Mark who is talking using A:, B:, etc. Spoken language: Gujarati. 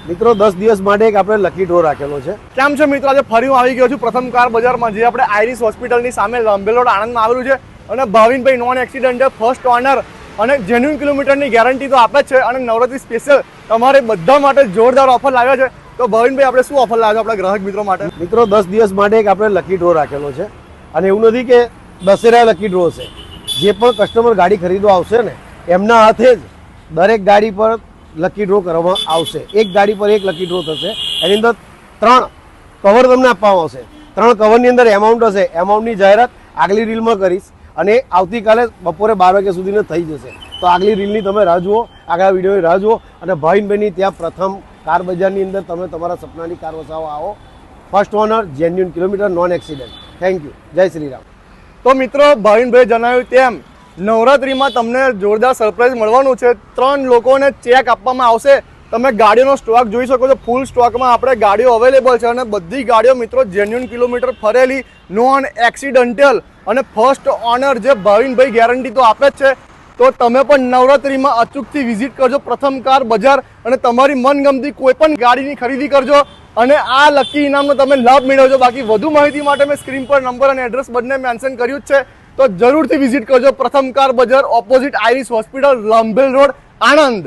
A: મિત્રો 10 દિવસ માટે એક આપણે લકી ડ્રો રાખેલો છે.
B: કેમ છે મિત્રો? આજે ફરી હું આવી ગયો છું પ્રથમ કાર બજારમાં, જે આપણે આઈરિસ હોસ્પિટલની સામે લંબેલ રોડ આણંદમાં આવેલું છે. અને ભાવિનભાઈ નોન એક્સિડન્ટ ફર્સ્ટ ઓનર અને જેન્યુઇન કિલોમીટરની ગેરંટી તો આપે જ છે. અને નવરાત્રી સ્પેશિયલ તમારે બધા માટે જોરદાર ઓફર લાવ્યા છે. તો ભાવિનભાઈ આપણે શું ઓફર લાવ્યા છે આપણા ગ્રાહક મિત્રો માટે?
A: મિત્રો 10 દિવસ માટે એક આપણે લકી ડ્રો રાખેલો છે. અને એવું નથી કે દશેરા લકી ડ્રો છે. જે પણ કસ્ટમર ગાડી ખરીદવા આવશે ને એમના હાથે જ દરેક ગાડી પર લકી ડ્રો કરવામાં આવશે. એક ગાડી પર એક લકી ડ્રો થશે. એની અંદર 3 કવર તમને આપવામાં આવશે. 3 કવરની અંદર એમાઉન્ટ હશે. એમાઉન્ટની જાહેરાત આગલી રીલમાં કરીશ અને આવતીકાલે બપોરે 12 વાગ્યા સુધીને થઈ જશે. તો આગલી રીલની તમે રાહ જુઓ, આગલા વિડીયોની રાહ જુઓ. અને ભાવિનભાઈની ત્યાં પ્રથમ કાર બજારની અંદર તમે તમારા સપનાની કાર વસાવવા આવો. First honour, genuine kilometre, non accident. Thank you. જય શ્રી રામ.
B: તો મિત્રો ભાવિનભાઈ જણાવ્યું તેમ નવરાત્રીમાં તમને જોરદાર સરપ્રાઈઝ મળવાનું છે. 3 લોકોને ચેક આપવામાં આવશે. તમે ગાડીનો સ્ટોક જોઈ શકો છો. ફૂલ સ્ટોકમાં આપણે ગાડીઓ અવેલેબલ છે. અને બધી ગાડીઓ મિત્રો જેન્યુઇન કિલોમીટર ફરેલી, નોન એક્સિડન્ટલ અને ફર્સ્ટ ઓનર, જે ભાવિનભાઈ ગેરંટી તો આપે જ છે. તો તમે પણ નવરાત્રીમાં અચૂકથી વિઝિટ કરજો પ્રથમ કાર બજાર અને તમારી મનગમતી કોઈ પણ ગાડીની ખરીદી કરજો અને આ લકી ઇનામનો તમે લાભ મેળવજો. બાકી વધુ માહિતી માટે મેં સ્ક્રીન પર નંબર અને એડ્રેસ બંને મેન્શન કર્યું જ છે. તો જરૂરથી વિઝિટ કરજો પ્રથમ કાર બજાર, opposite Iris hospital, Lambhel road, Anand.